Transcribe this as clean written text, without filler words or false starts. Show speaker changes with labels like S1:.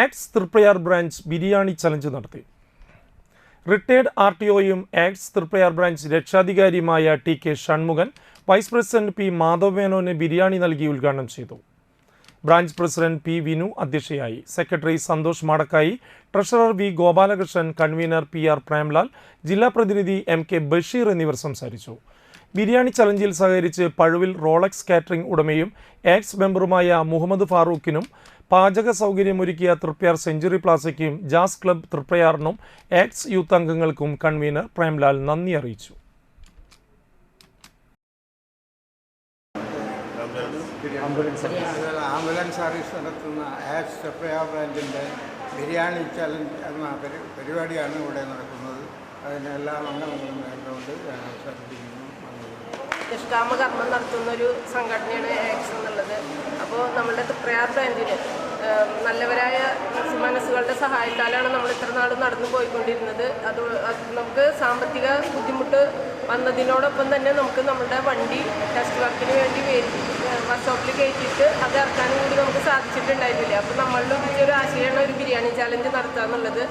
S1: Acts Triprayar branch biryani challenge നടത്തി. Retired RTOയും ACTS Triprayar branch രക്ഷാധികാരിയുമായ TK Shanmukhan vice president P Madhav മേനോന് ബിരിയാണി നൽകി ഉദ്ഘാടനം ചെയ്തു. ബ്രാഞ്ച് പ്രസിഡന്റ് P വിനു അധ്യക്ഷയായി. Secretary Santhosh Madakkayi, treasurer V Gopalakrishnan, convener PR Premlal, ജില്ലാ പ്രതിനിധി MK ബഷീർ എന്നിവർ സംസാരിച്ചു. ബിരിയാണി ചലഞ്ചിൽ സഹകരിച്ച് പഴുവിൽ റോളക്സ് കാറ്ററിംഗ് ഉടമയും ആക്ട്സ് മെമ്പറുമായ മുഹമ്മദ് ഫാറൂഖിനും പാചക സൗകര്യമൊരുക്കിയ തൃപ്രയാർ സെഞ്ചുറി പ്ലാസയ്ക്കും ജാസ് ക്ലബ് തൃപ്രയാറിനും ആക്ട്സ് യൂത്ത് അംഗങ്ങൾക്കും കൺവീനർ പ്രേംലാൽ നന്ദി അറിയിച്ചു.
S2: ആംബുലൻസ് സർവീസ് നടത്തുന്ന ആക്ട്സ് തൃപ്രയാർ ബ്രാഞ്ചിൻ്റെ ബിരിയാണി ചലഞ്ച് എന്ന പരിപാടിയാണ് ഇവിടെ നടക്കുന്നത്. അതിനെല്ലാം അംഗങ്ങളും നേരിട്ടുകൊണ്ട് ശ്രദ്ധിക്കുന്നു.
S3: നിഷ്കാമ കർമ്മം നടത്തുന്നൊരു സംഘടനയാണ് ആക്ട്സ് എന്നുള്ളത്. അപ്പോൾ നമ്മളുടെ തൃപ്രയാർ ബ്രാഞ്ചിന് നല്ലവരായ മനസ്സുകളുടെ സഹായത്താലാണ് നമ്മൾ ഇത്ര നാളും നടന്നു പോയിക്കൊണ്ടിരുന്നത്. അത് നമുക്ക് സാമ്പത്തിക ബുദ്ധിമുട്ട് വന്നതിനോടൊപ്പം തന്നെ നമുക്ക് നമ്മുടെ വണ്ടി ടെസ്റ്റ് വർക്കിന് വേണ്ടി വർക്ക്ഷോപ്പിൽ കയറ്റിയിട്ട് അത് ഇറക്കാനും കൂടി നമുക്ക് സാധിച്ചിട്ടുണ്ടായിരുന്നില്ല. അപ്പോൾ നമ്മളുടെ ഒരു ആശയമാണ് ഒരു ബിരിയാണി ചാലഞ്ച് നടത്തുക എന്നുള്ളത്.